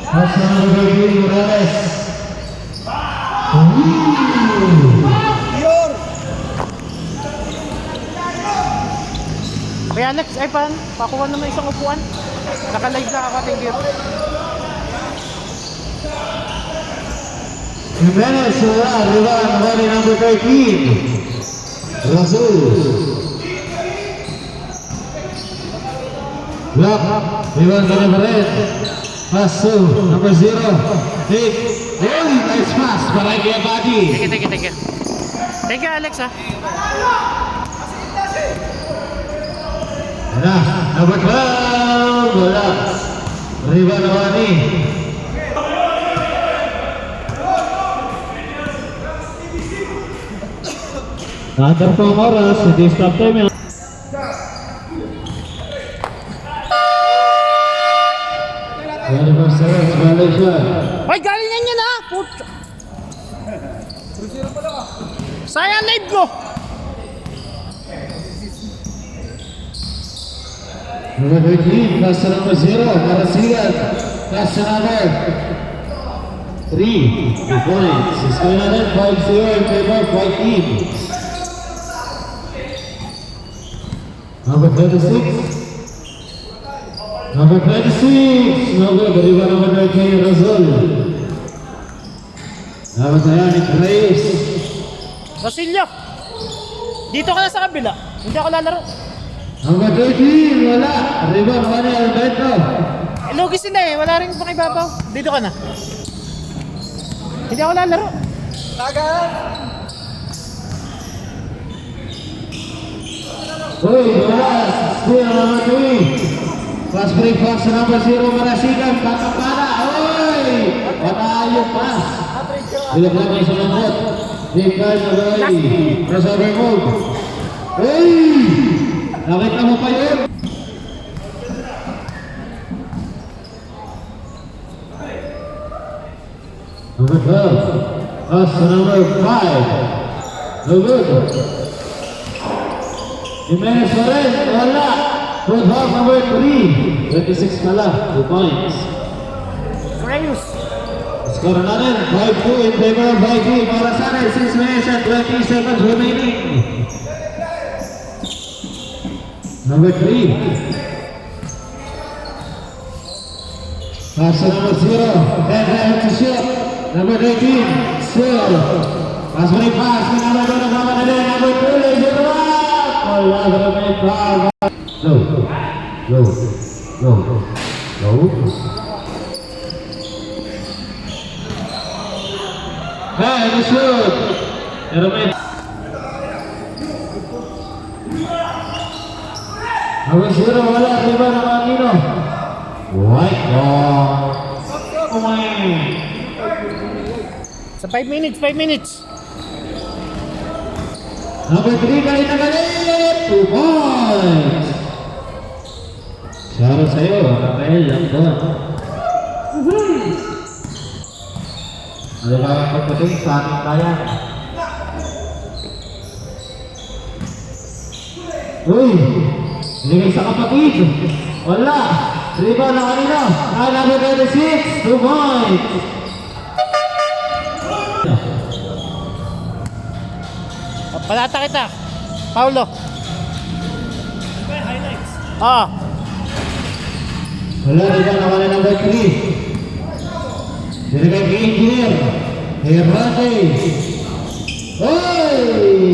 Pass number 13, Morales. Kaya Alex, ay pakuha naman isang upuan. Naka-live na ako, thank you. Jimenez, arriba, number 13. Rasul. Block, Ivan Calabaret. Pass to number 0. Take. Hey, nice pass. Para kay Abadi. Thank you. Thank you, Alex, ha. Nah, number 12. Bola. Riva Nawani. Under pang oras, hindi stop time yan. Very first service, Malaysia. Hoy, galingan niya na! Puto! Sayang live ko! Number 13, pass to number 0, Marasigan. Pass to number 3. 2 points. It's going on in 5-0 in favor of white team. Number 26. Number 26. No good. Arriba number 13, Razul. Number 9, Grace. Basilio! Dito ka na sa kabila. Hindi ako lalaro. Number 13, wala. Arriba naman ni Alberto. Lugi sila eh. Wala rin pang ibabaw. Dito ka na. Hindi ako lalaro. Uy, wala. Still number 3. Pass break pass sa number 0, Marasigan. Patapala. Uy! Patayo pass. Bilog lang ay sumambot. Big guy na gawin. Crossover move. Uy! Nakita mo pa yun? Number 12. Pass to number 5. No good. Jimenez Suarez, wala. Good half number 3. 26 pala. 2 points. Reyes. Score natin. 5-2 in favor of Viking. Para sa akin, 6 minutes and 20 seconds remaining. Number 3. Pass to number 0. Then have to shoot. Number 18. Still. Pass break pass. Number 2 na naman na number 2. Laser up. Wala ka na may foul. Low. Low. Low. Low. Hey, the shoot. Pero may number 0, wala. Diba na Makino? White ball. Sa 5 minutes, 5 minutes. Number 3, galit na galit. 2 points. Shoutout sa'yo, Rafael Langdon. Ano ba ang pagpating sa ating bayan? Uy! Binigay sa kapatid. Wala. Riba na kanina. Number 26. 2 points. Palata kita. Paulo. Highlights. Ah. Wala. Riba na kanina number 3. Binigay kay Engineer. Herrate. Uy!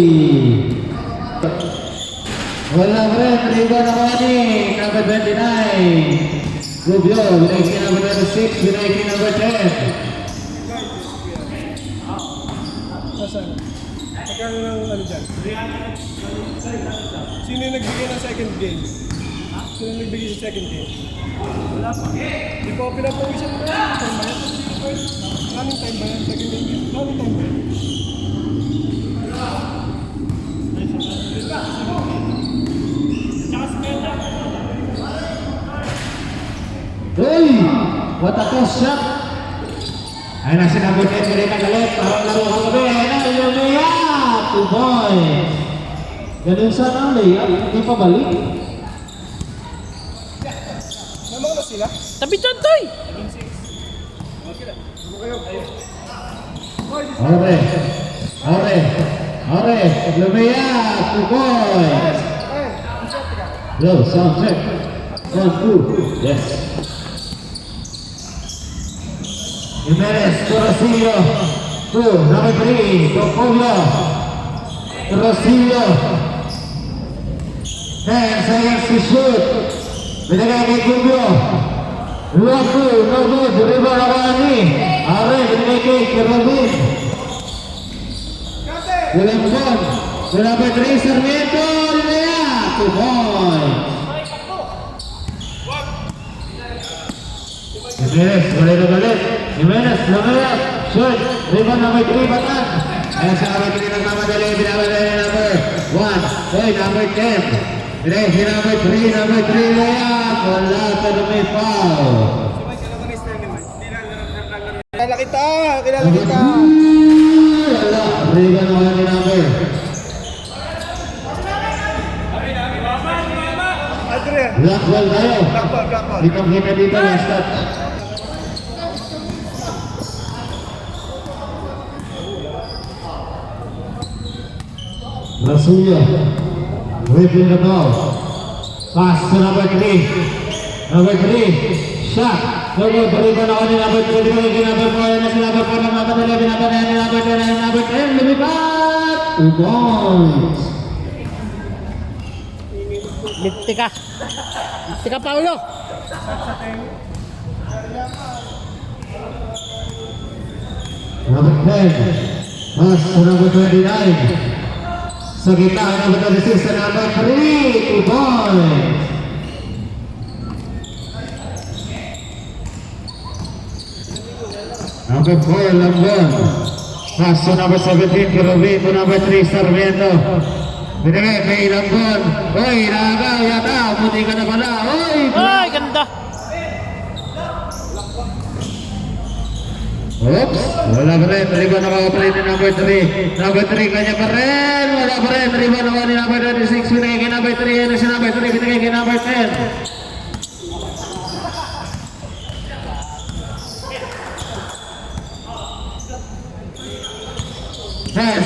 Wala rin, riba na kani, number 29. Rubio, binay kay number 26, binay kay number 10. Magkano ng ano dyan? Sino yung nagbigay ng second game? Sino yung nagbigay ng second game? Wala pa. Di ko pinapawisan mo na. Time ba yan? Running time ba yan? Second game? Running time ba yan? Hey! What a toss shot! Ay na sinabot niya, hindi na galit. Parang laro ka gabi. Ay na, yung layup! 2 points. Ganun sana ang layup. Hindi pa balik. Namang na sila? Tabi dyan, Toy! Ore. Lumia. 2 points. Yo, sound check. 1, 2. Yes. Jimenez, Torresillo. 2, number 3. Tocoglia. Torresillo. 10 seconds to shoot. Binigay kay Cumbio. Luwag 2, no good. Rebound ako ni. Are, binigay kay Kerobin. Walang bon. Wala pa 3, Sarmiento. Linea. 2 points. Jimenez, balik. Jimenez, lumayas. Shoot. Rebound number 3, Batan. Ayan sa number 3 nagmamadali. Binamadali number 1. Hoy, number 10. Direct si number 3 layup. Wala ka na may foul. Kilala kita! Wala. Rebound naman ni number. Adrian! Black ball tayo. Black ball. Ditong kita dito last touch. Rasuya. Whipping the ball. Pass to number 3. Number 3. Shot. Lalu berikan ako ni number 3. Dibalik kay number 4. Yan na si number 4. Nagmamadali. Binabanay ni number 10. Yan number 10. Lumipat. 2 points. Lipti ka. Paulo. Number 10. Pass to number 29. Sa gitna ng number 26 sa number 3. 2 points. Number 4, Lambon. Pass to number 17, Kerubin. To number 3, Sarmiento. Binigay kay Lambon. Oy, nagaw, yata. Puti ka na pala. Oy! Ay, ganda. Oops! Wala pa rin. Rebound nakakapalit ni number 3. Number 3 kanya pa rin. Wala pa rin. Rebound naman ni number 26. Binigay kay number 3. Yan na si number 3. Binigay kay number 10.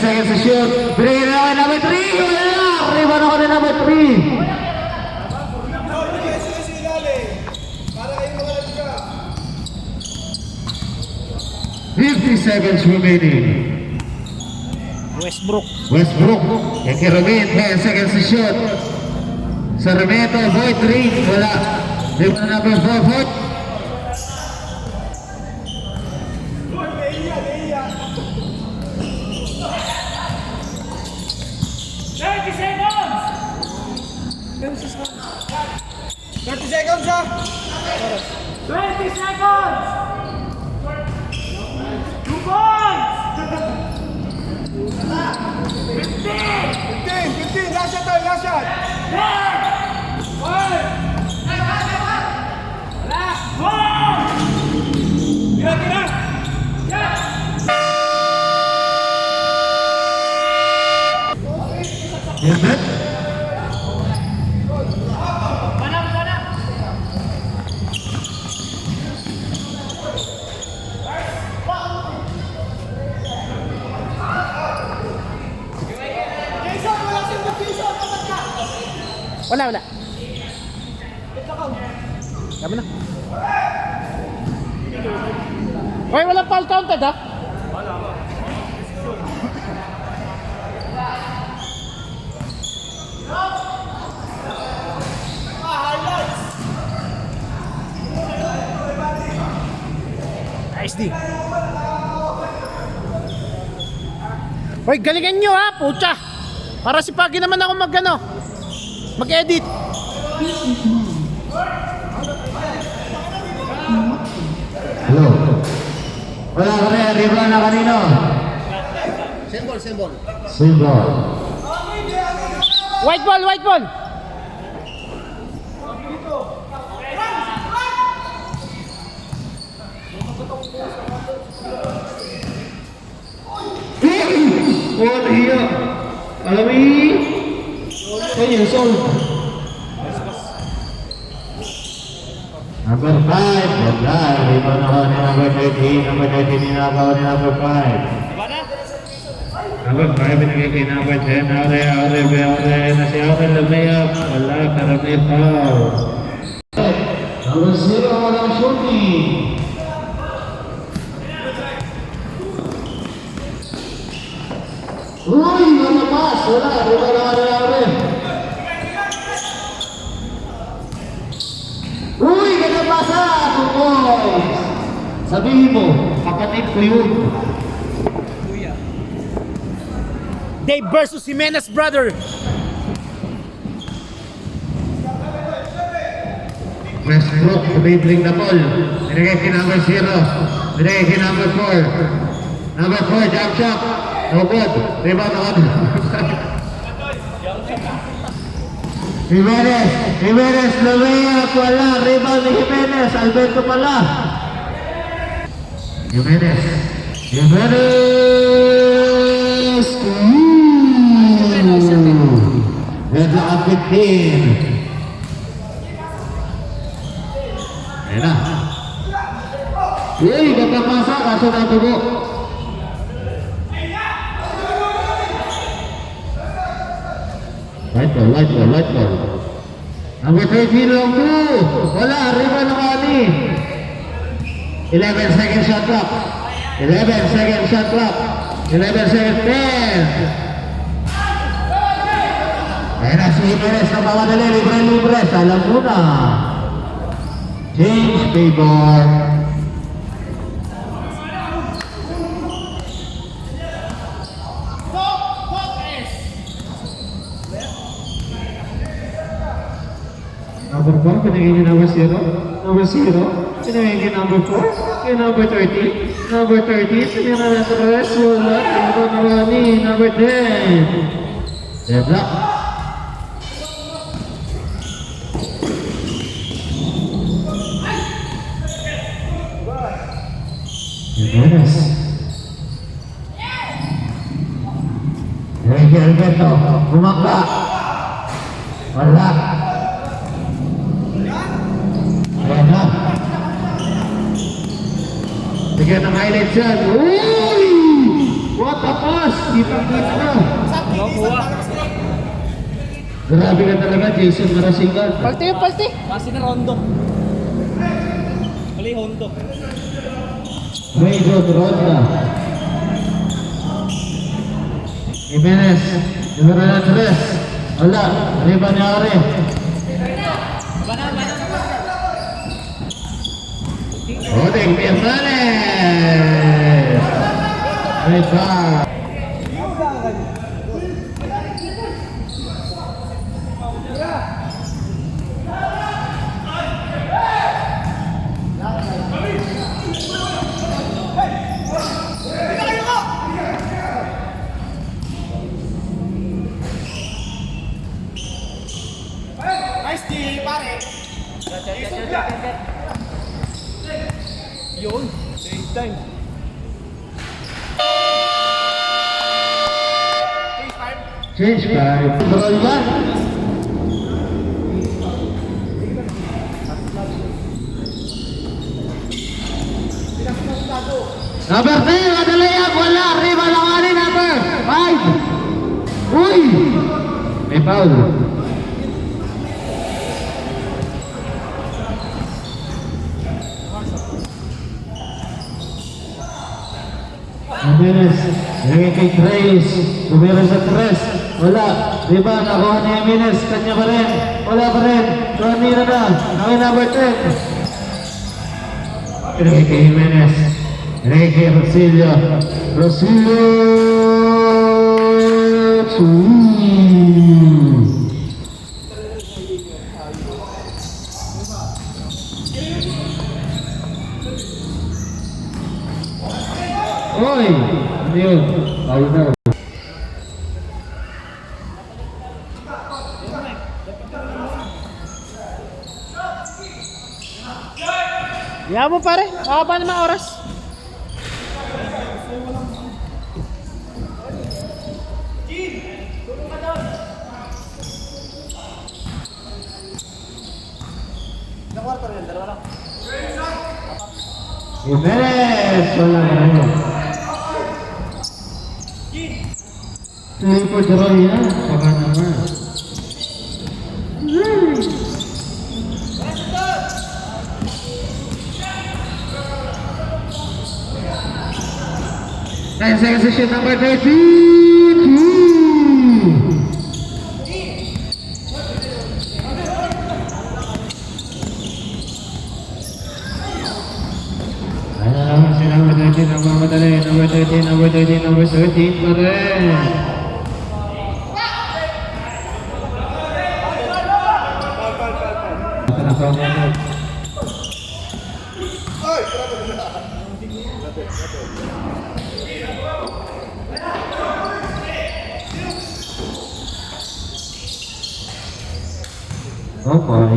Seconds to shoot. Binigay na kay number 3. Wala! Rebound naman ni number 3. 50 seconds remaining. Westbrook. Kay Kerubin, 10 seconds to shoot. Sarmiento, void 3, wala. Rebound na number 4, void. Seconds ha! 20 seconds! 2 points! 15! Last shot! 1. Wala. Tama na. Hoy, wala foul counted ha? Nice D. Hoy, galingan nyo ha, pucha. Para si Pagi naman ako mag-edit. Hello. Wala ka rin, rebound na kanino. Symbol. White ball. What here? Alami. Kaya sol. Number 5, wala. Rebound ako ni number 13. Number 13 ninakaw ni number 5. Number 5 binigay kay number 10. Aure na si Aure lumayap. Wala, karami foul. Number 0, walang shooting. Uy, wala pass. Wala, rebound ako ni Aure. Uy, ganyan pasa, boys. Sabihin mo, kapatid ko yun. Dave versus Jimenez brother. Westbrook, dribbling the ball. Binigay kay number 0. Binigay kay number 4. Number 4, jump shot. No good. Rebound ako. Jimenez, lumayap. Wala, rebound ni Jimenez. Alberto pala. Jimenez. Deadlock at 15. Ayan na. Uy, nagpapasa. Kaso natubo. Light ball. Number 13 long two. Wala, rebound ng Ani. 11 second shot clock. 11 second shot clock. 11 second 10. Ayan na si Jimenez na mamadali. Libre. Salam muna. Change favor. Number 4, pinagay niyo number 0. Number 0, pinagay niyo number 4. Kaya number 30. Number 30, pinagay na natin the rest. Wala. Number 10. Deadlock. Jimenez. Ricky Alberto, bumangka. Wala. Ayan na. Bigyan ng highlights yan. Uy! What a pass! Kita-kita na. Grabe ka talaga, Jason Marasingan. Palte. Kasi na Rondo. Mali, Hondo. Raydon Ronda. Jimenez. Numero na 3. Wala. Riba ni Are. Odeng Piazanes. Right back. Nice D, pare. Yun. Same time. Change time. Bro yan. Number 3, Adalayag, wala. Riba lang ani, number 5. Uy! May foul. Jimenez, nilagay kay Trace. Tumira sa Tres. Wala. Riba, nakuha ni Jimenez. Kanya pa rin. Wala pa rin. Tuwanira na. Ang number 10. Nilagay kay Jimenez. Nilagay kay Rosilio. Oy! Ano yun? Foul na. Yaw mo pare. Haba naman oras. Ilang kwarto rin? Dalawa lang. Jimenez, wala na rin. Triple draw yan. Baka naman. Nine seconds to shoot, number 32. Number 13 pa rin. Okay.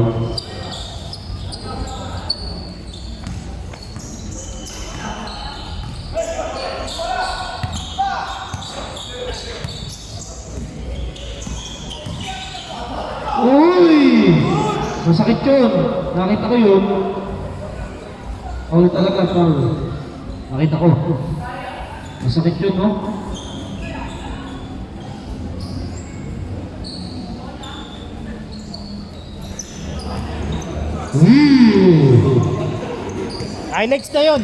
Uy! Masakit yun. Nakita ko yun. Foul talaga, foul. Nakita ko. Masakit yun, no? Highlights na yun.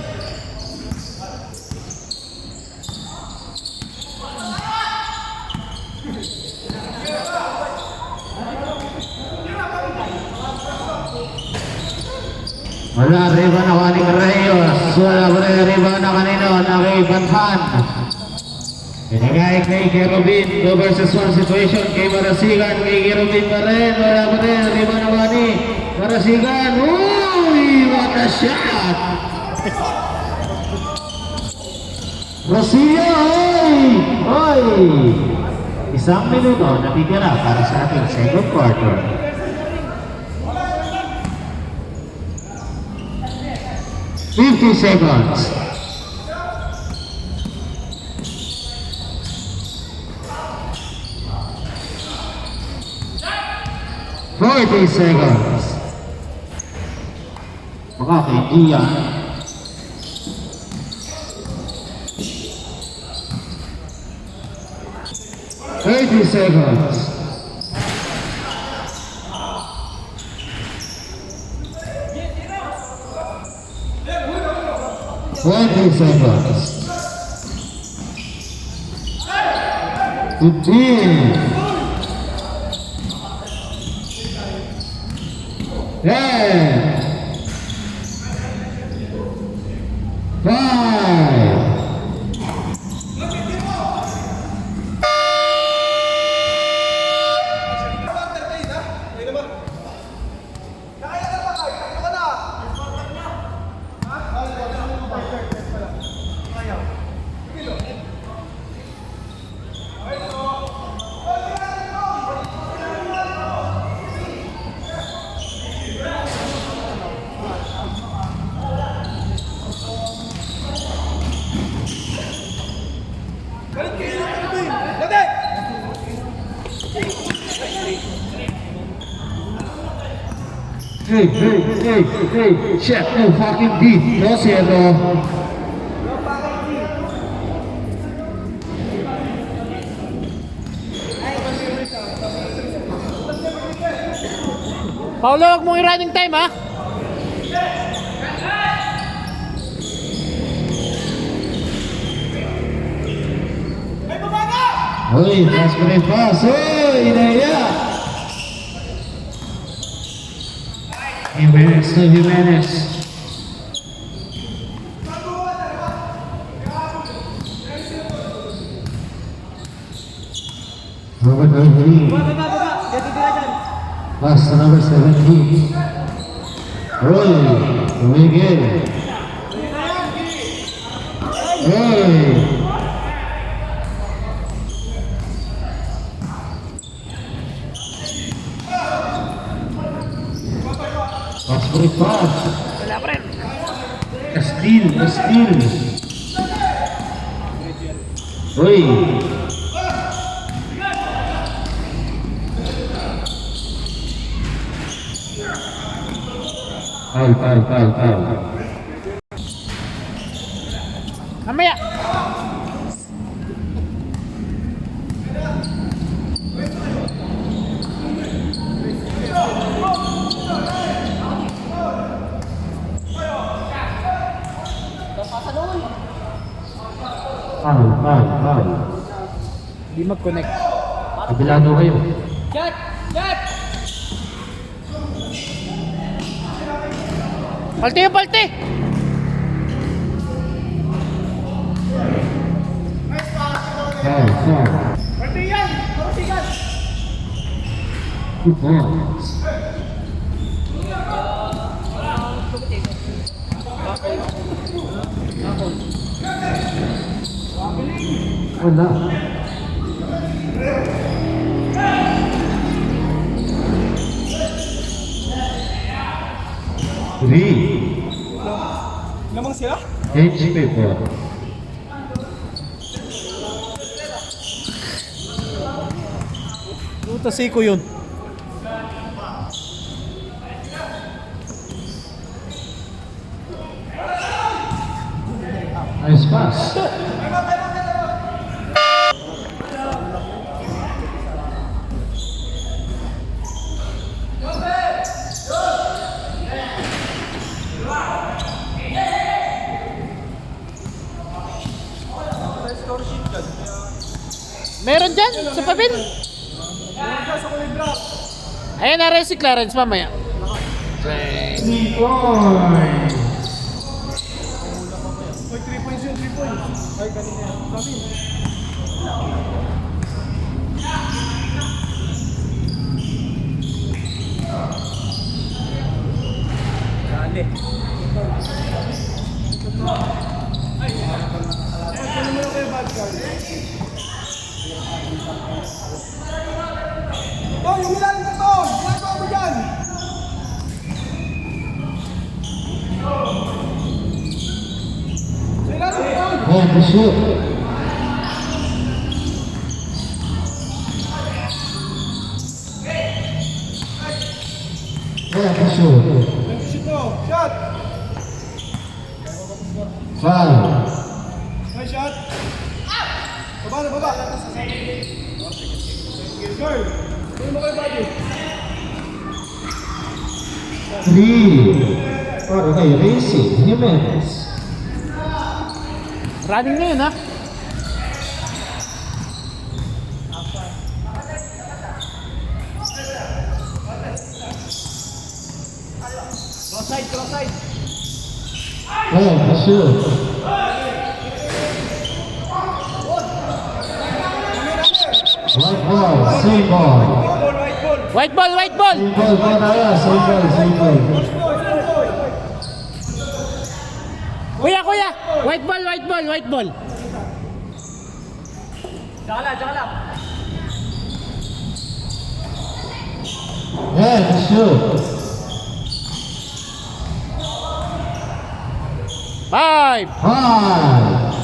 Wala riba na kaning Reyes. Wala pa rin riba na kanino. Nakibantan. Pinagay kay Kerubin. 2 versus 1 situation. Kay Marasigan. Kay Kerubin pa rin. Wala pa rin riba na kani. Marasigan. Uy! What a shot! Rosillo! Oy! Isang minuto natitira para sa ating second quarter. 50 seconds. Forty seconds. Baka hindi yan. 30 seconds. Twenty seconds. 15. 10. 5. Hey, check, no fucking beat. No cierro. Paulo, huwag mong i-running time, ha? Uy, fast break pass. Uy, inaya. Jimenez to Jimenez. Number 13. Pass to number 17. Roy, Miguel. Roy. Pass break pass. Wala pa rin. Steal. Uy. Foul. Mamaya. Foul. Di mag-connect. Kabilado kayo. Palte yung palte! Foul. Pwede yan! Parasigan! Good boys. Wala. Three. Lamang sila? Change paper. Puta siko yun. Nice pass. Meron dyan sa pabil. Sa kulay black. Ayan na rin si Clarence mamaya. 3 points. Oy, 3 points yun, 3 points. Ay, kanina yan. Sabi. Dali. Ay, ano mo na kayo bad card? Oh, yung ilalim na to! Ginagawa mo dyan! Sa ilalim na to! Oh, the shoot. Oh, the shoot. Shoot mo! Shot! Foul. Nice shot! Baba na, baba! Girl! Ano mo kayo body? 3. Okay, Racing Jimenez. Running na yun ha. Cross-side, cross-side! Oh, the shoot. White ball, same ball. White ball, white ball! White ball, white ball! Same ball po tayo, same ball. Kuya, kuya! White ball, white ball, white ball! Yeah, the shoot. 5! 5.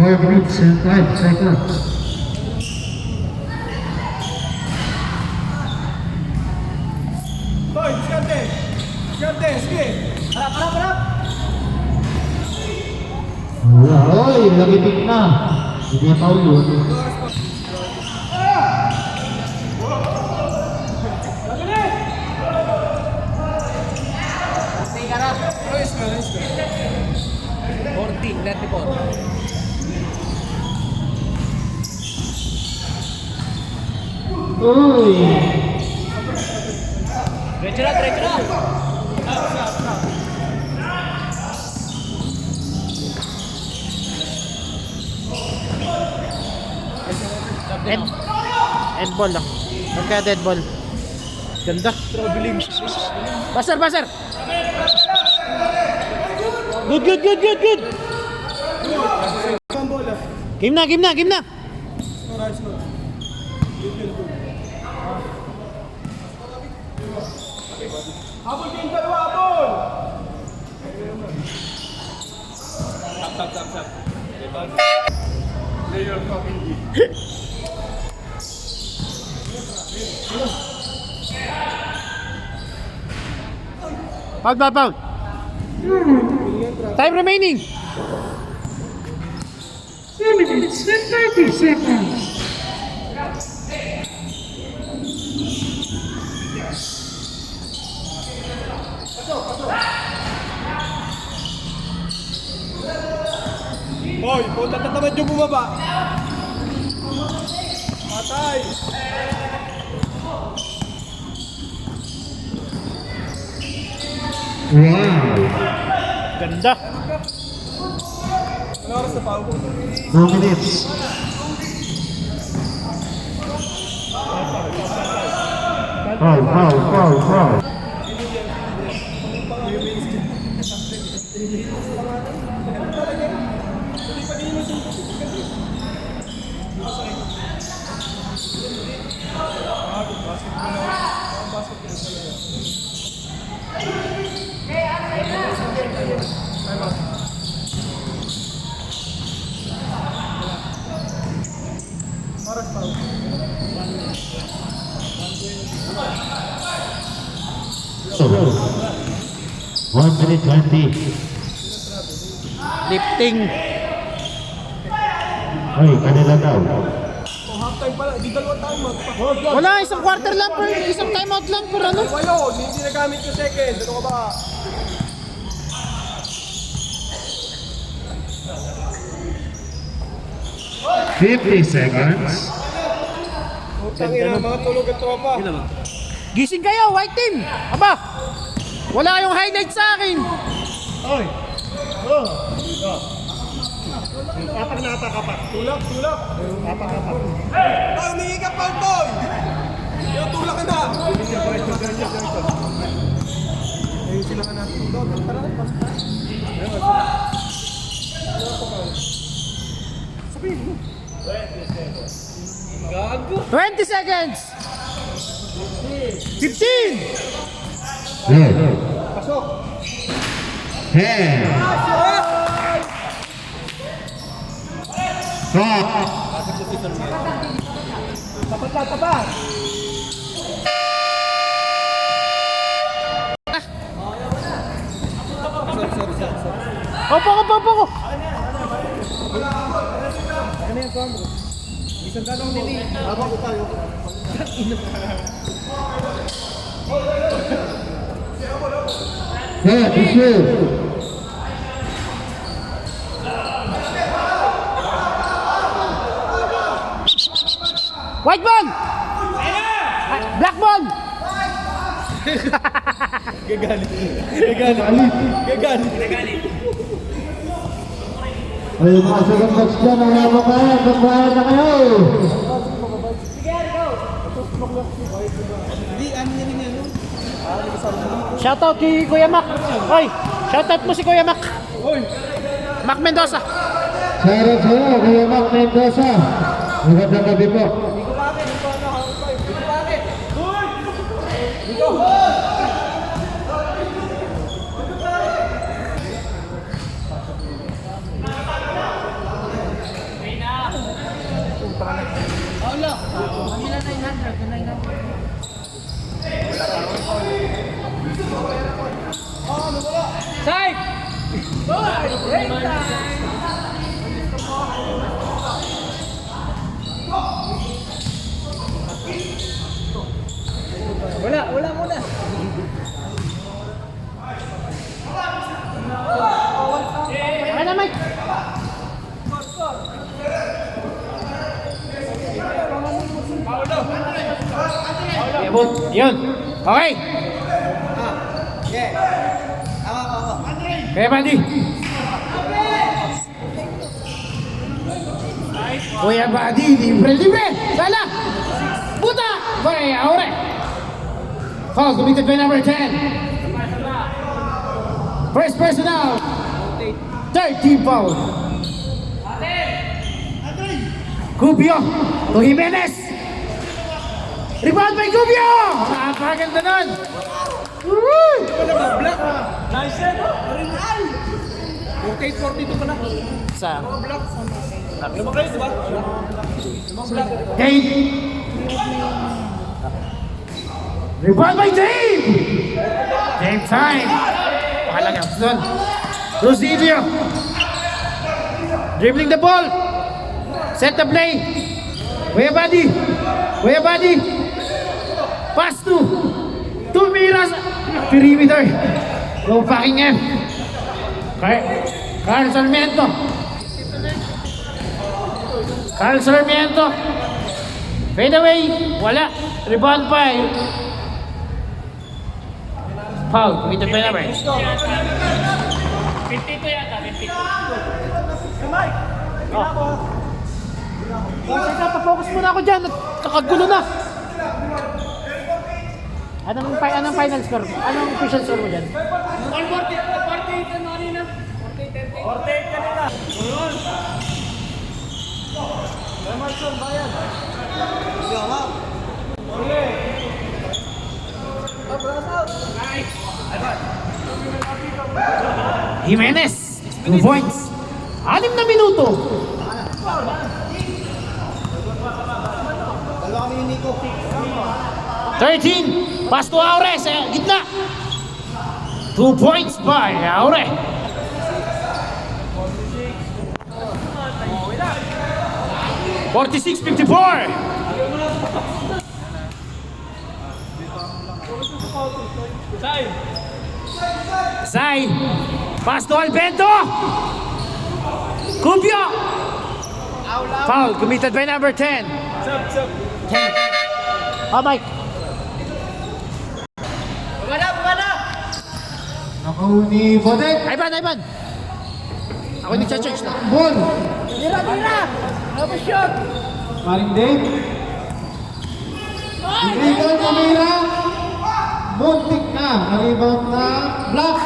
Four minutes and 5 seconds. Toy, diskarte! Diskarte, sige! Harap, harap, harap! Wala, oy, lagitik na. Hindi pa ulo. Ayos ka, ayos ka. 14, let it go. Uy. Diretso na, diretso na! End ball lang. Pagka dead ball. Ganda. Traveling. Basar, basar! Good, good, good, good, good! Isang bola. Game na, game na, game na! Score, high score. Good, good, good. Habol kayong dalawa, habol! Stop. Play your fucking game. Foul. Time remaining. 2 minutes and 30 seconds. Hoy, kung tatatamad yung bumaba. Patay! Wow! Ganda. Ano oras na pao? 2 minutes. Foul. So, 1 minute 20. Lifting. Ay, kanila daw. Kung half-time pala, di dalawa time out pa. Wala, isang quarter lang per, isang timeout lang per ano. Wayo, hindi nagamit yung second. Ano ka ba? $50 seconds. Utang ina, mga tulog at tropa. Gising kayo, white team. Aba, wala yung highlight sa akin. Oy! Kapak. Tulak. Kapak. Ah, humingi ka pa, boy! Yung tulak ka na! Ayun sila ka natin. Tara, pasok na. Sabihin mo. 20 seconds. 15. Good. Pasok! 10. Stop. Tapat! Opo ko. Isang tanong nili. Habang ko tayo. Good. Shoot. White ball. Black ball. Gagalit. Ay, mga second box dyan, wala mo kaya, magbayad na kayo. Shoutout kay Kuya Mac. Oy, shoutout mo si Kuya Mac. Hoy! Mac Mendoza. Shoutout sa'yo, Kuya Mac Mendoza. Magandang gabi po. Side. Wala muna. Ano, Mike? Yun. Okay. Kaya Bandi. Kuya Bandi, libre. Sala. Puta. Vaya, ahora. Foul committed by number 10. First personal. 13 foul. Cubio to Jimenez. Rebound by Cubio. Napakaganda nun! Woo! Nice set! Marinal! 48-42 pa na. Sa Block. Lima kayo, diba? Limang block. Dave! Rebound by Dave! Dave time! Mahalaga. Doon. Rosilio. Dribbling the ball. Set the play. Kuya Buddy. Kuya Buddy. Pass to. Miras. Perimeter. Low packing M. Carl Sarmiento. Carl Sarmiento. Fade away. Wala. Rebound pa eh. Foul. Committed by number. 52 yata, 52. Mike! Focus muna ako dyan. Kakagulo na. Anong final score? Anong official score mo dyan? 48 na kanina. 48 kanina. Ayun. Emerson, bayan. Jimenez. 2 points. 6 na minuto. Dalawa kami ni Nico. 13. Pass to Aure sa gitna. 2 points by Aure. 46-54. Zay. Pass to Albento. Cubio. Foul committed by number 10. Oh, Mike. Nakauni Bodek. Ivan. Ako yung nagcha-charge na. Ball. Tira! Ano shot? Maring Dave. Rebound Camila. Muntik na. Rebound na. Block.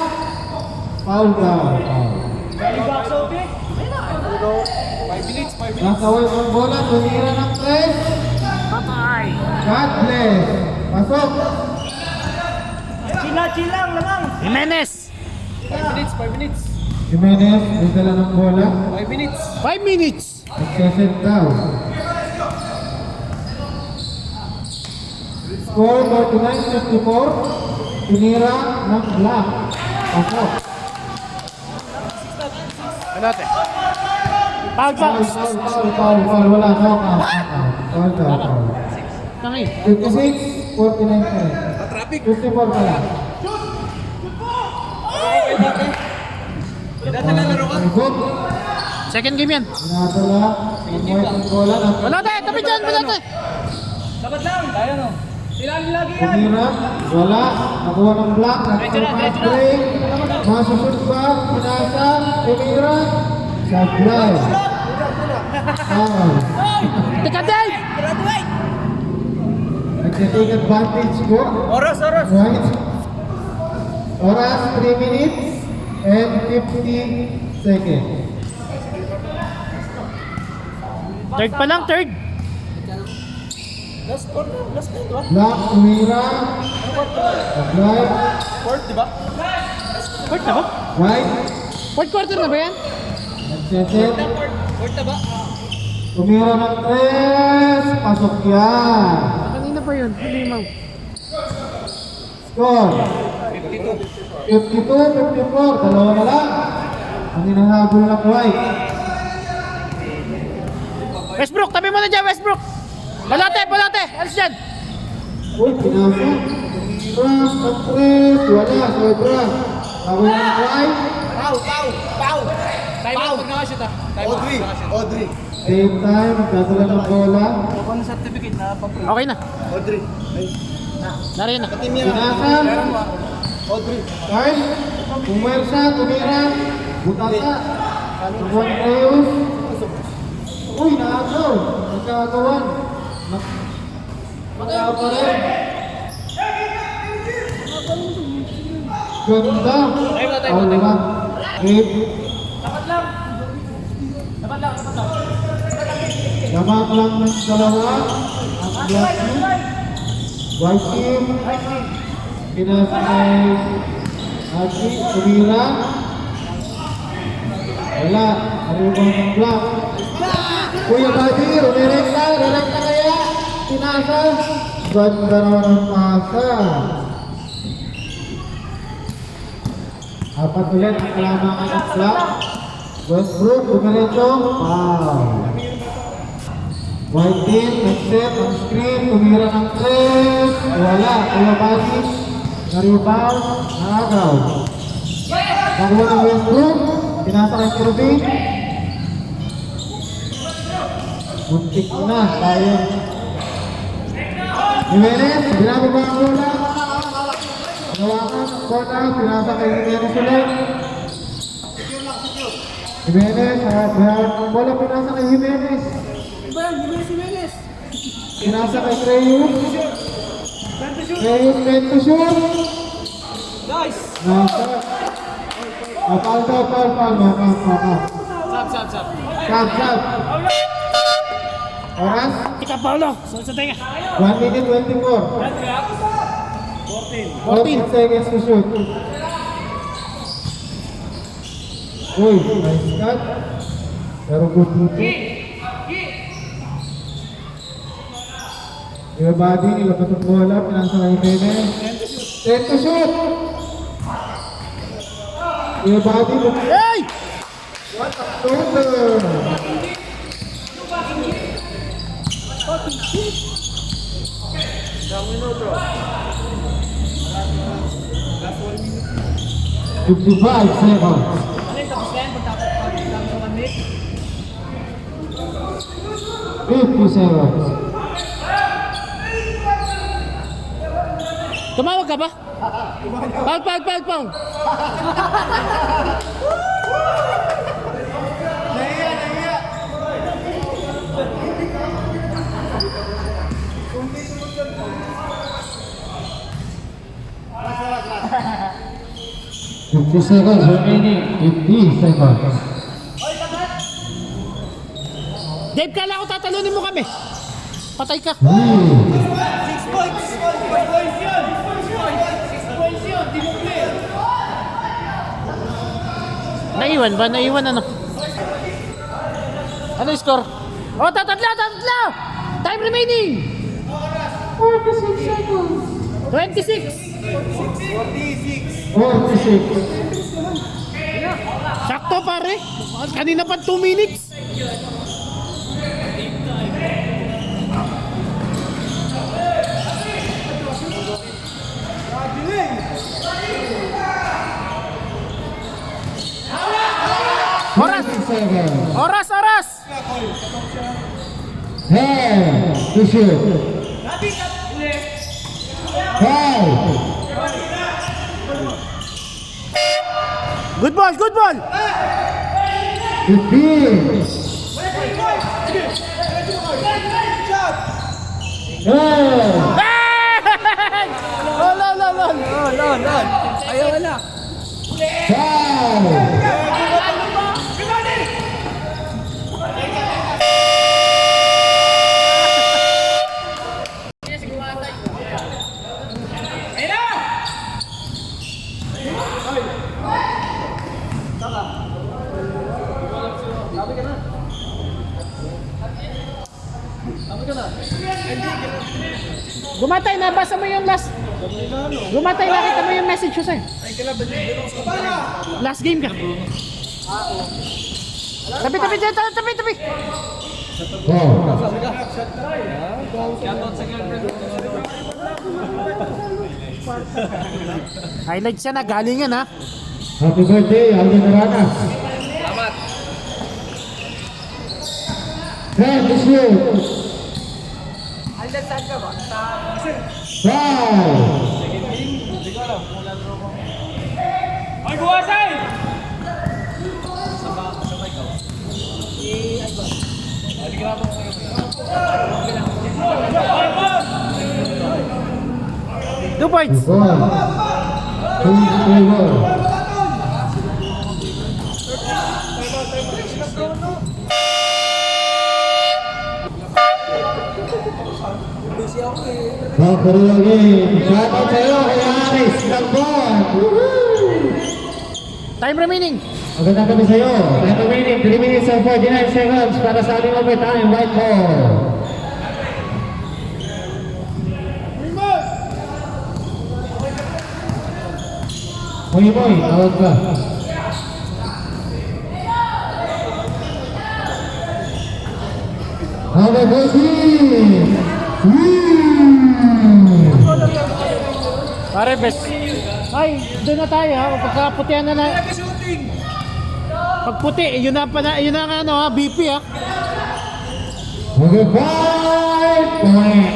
Foul down. Box okay? 5 minutes. Nasa away ng bola. Tumira ng 3. Patay. God bless. Pasok. Chilang lamang. Jimenez. 5 minutes. Jimenez. May dala ng bola. 5 minutes. 5 minutes. Nagsaset down. Score 49-54. Tinira ng block. Pasok. Ano ate? Foul. Foul. Wala. No count. Foul down. Tangi. 56, 49 pa rin. Traffic. 54 pala. Nalaro ka? Good. Second game yan. Pinadala. Ang white ng bola. Wala ate. Tabi dyan. Wala ate. Dapat lang. Tayo no. Sila lagi yan. Tinira. Wala. Nakuha ng block. Nagpapas break. Masusot ba? Pinasa. Tinira. Sablay. Foul. Teka, Dave. Nagtitake advantage ko. Oras. Right. Oras 3 minutes and 50 seconds. Third pa lang, third. Last na, diba? Black, Tumira. Sablay. Fourth, diba? Fourth na ba? Right. Fourth quarter na ba yan? Nagseset. Fourth na ba? Tumira ng 3. Pasok yan. Kanina pa yun. Hindi mo. Score. 52-54. Dalawa na lang. Ang hinahabol ng white. Westbrook, tabi mo na dyan, Westbrook. Balate. Alis dyan. Uy, pinasa. Tumira ng 3. Wala. Sobra. Habol ng white. Pau! Time out pag nakashoot ah. Audrey. Same time. Nagdadala ng bola. Ako na certificate na pag-prove. Okay na. Audrey. Nariyan na. Pinasa. Audrey. Carl. Pumersa. Tumira. Butasa. Juan Reyes. Uy, naagaw. Nagkagawan. Magkagawa pa rin. Ganda. Foul lang. Gabe. Dapat lang ng dalawa. Ang block mo. White team. Pinasa kay Aki, tumira. Wala, naribang ng block. Kuya Buddy, rumirekta kaya. Pinasa. Ganda naman ang pasa. Apat ulit ang kalamangan ng block. Westbrook, dumiretso. Foul. White team, nag-set ang screen, tumira ng 3. Wala, Kuya Buddy. Na-rebound, na-agaw. Nakuha ng Westbrook, pinasa kay Kirby. Muntik na, sayang. Jimenez, binababa ang bola. Nawakan ang bola, pinasa kay Jimenez ulit. Jimenez, ang bola pinasa kay Jimenez. Pinasa kay Treyus. Treyus, meant to shoot. Nice! Nasa. Foul. Sab. Oras? Ika Paulo, sunod sa tenga. 1 minute 24. 14 seconds to shoot. Uy, nice cut. Pero good dito. Your body, nilabas ang bola, pinasa kay Jimenez. 10 to shoot. Your body, Hey! what a shooter! Fifty-five seconds. 50 seconds. Tumawag ka ba? Paul. Fifty seconds remaining. 50 seconds. Dave, kala ko tatalunin mo kami. Patay ka. Naiwan ba? Naiwan ano? Ano yung score? Oh, tatlo! Time remaining! 46 seconds. 26! 46. Sakto pare! Kanina pa 2 minutes! Oras! 7. Oras! Hey, to shoot. 5. Good ball! 15. Hey. Lol! Ayaw wala! 5. Gumatay, nabasa mo yung last. Gumatay, nakita mo yung message ko sa'yo. Last game ka. Tabi. Oh. Highlight siya na, galingan ha. Happy birthday, Alvin Aranas. Hey, to shoot. 5. Ay, buwasay! Two points. Goal. 2-3-1. Bakuri lagi. Shoutout sa'yo kay Aris Lagbon. Time remaining. Magandang gabi sa'yo. Time remaining 3 minutes and 49 seconds para sa ating overtime. White ball. Moy, tawag ka. Haba Bossy! Pare, best. Ay, doon na tayo ha. Pagkaputihan na na. Pagputi, yun na ang ano ha, BP ha. Haba 5 point!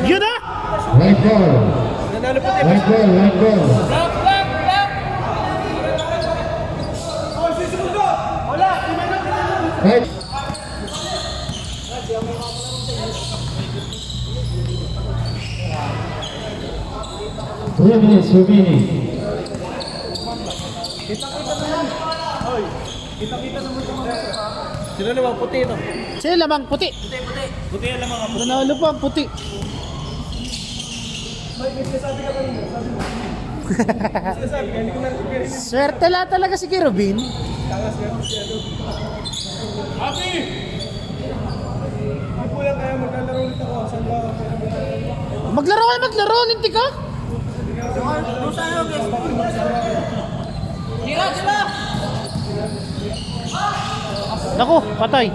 Yun na! White ball! White ball, white ball! Right. 3 minutes remaining. Sino naman puti ito? Sila lamang puti. Puti yan lamang ako. Nanalo pa ang puti. Sinasabi ka, hindi ko na-repair. Swerte lang talaga si Kirubin. Happy! Ang kulang kaya maglalaro ulit ako. Saan ba? Maglaro, linti ka. Naku, patay.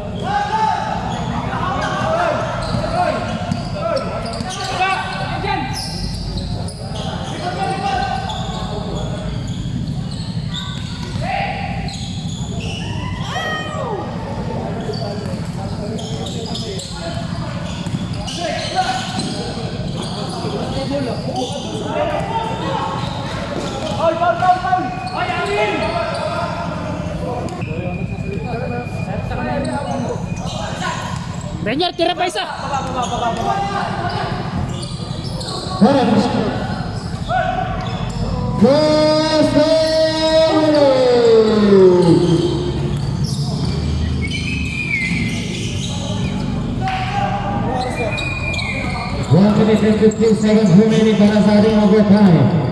Benyar, tira pa isa. One minute and 15 seconds remaining para sa ating overtime.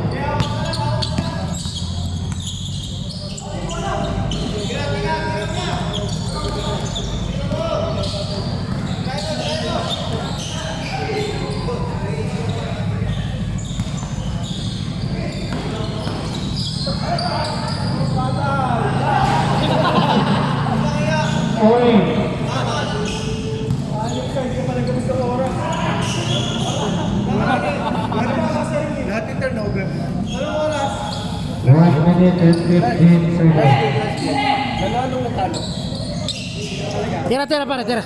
Point. Lahat yung turnover. 1 minute and 15 seconds. Nanalo natalo. Tira pare, tira.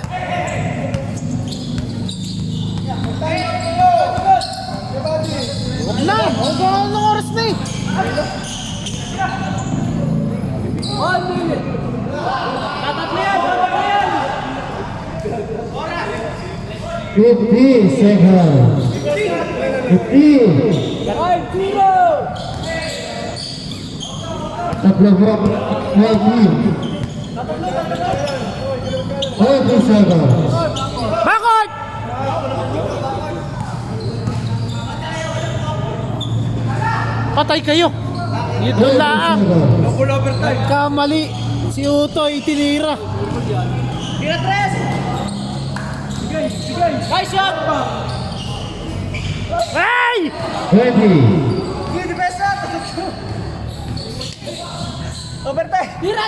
Wala, anong oras na eh. 50 seconds. 15. Tatlong walk. 40 seconds. Bakit? Patay kayo. Yun doon lang. Double overtime. Kamali. Si Utoy tinira. Tira tres! Sige! Guys, shot! Hey! 20. Sige, depensa! Overtime! Tira!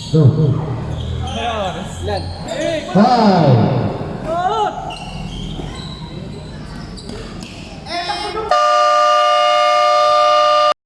Go. Lan. 5.